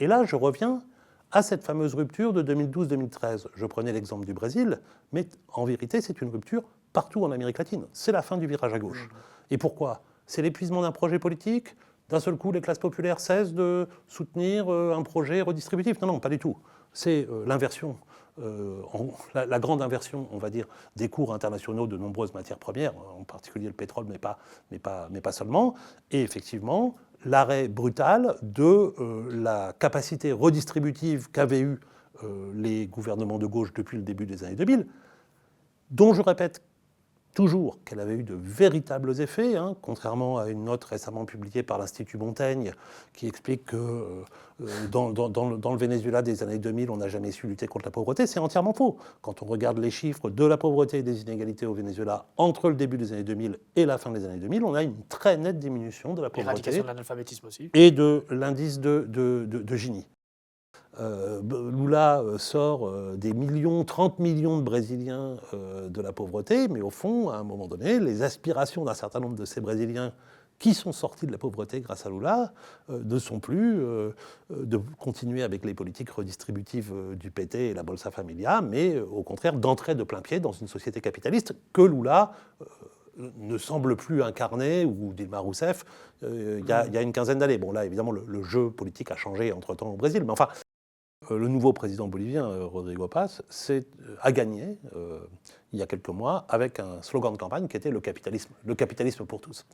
Et là, je reviens à cette fameuse rupture de 2012-2013. Je prenais l'exemple du Brésil, mais en vérité, c'est une rupture partout en Amérique latine. C'est la fin du virage à gauche. Et pourquoi ? C'est l'épuisement d'un projet politique. D'un seul coup, les classes populaires cessent de soutenir un projet redistributif. Non, non, pas du tout. C'est l'inversion, la grande inversion, on va dire, des cours internationaux de nombreuses matières premières, en particulier le pétrole, mais pas seulement. Et effectivement, l'arrêt brutal de la capacité redistributive qu'avaient eu les gouvernements de gauche depuis le début des années 2000, dont je répète toujours qu'elle avait eu de véritables effets, hein, contrairement à une note récemment publiée par l'Institut Montaigne qui explique que dans le Venezuela des années 2000, on n'a jamais su lutter contre la pauvreté. C'est entièrement faux. Quand on regarde les chiffres de la pauvreté et des inégalités au Venezuela entre le début des années 2000 et la fin des années 2000, on a une très nette diminution de la pauvreté. Éradication de l'analphabétisme aussi. Et de l'indice de Gini. Lula sort des millions, 30 millions de Brésiliens de la pauvreté, mais au fond, à un moment donné, les aspirations d'un certain nombre de ces Brésiliens qui sont sortis de la pauvreté grâce à Lula ne sont plus de continuer avec les politiques redistributives du PT et la Bolsa Familia, mais au contraire d'entrer de plein pied dans une société capitaliste que Lula ne semble plus incarner, ou Dilma Rousseff, il y a une quinzaine d'années. Bon, là, évidemment, le jeu politique a changé entre-temps au Brésil, mais enfin, le nouveau président bolivien, Rodrigo Paz, a gagné il y a quelques mois avec un slogan de campagne qui était le capitalisme pour tous.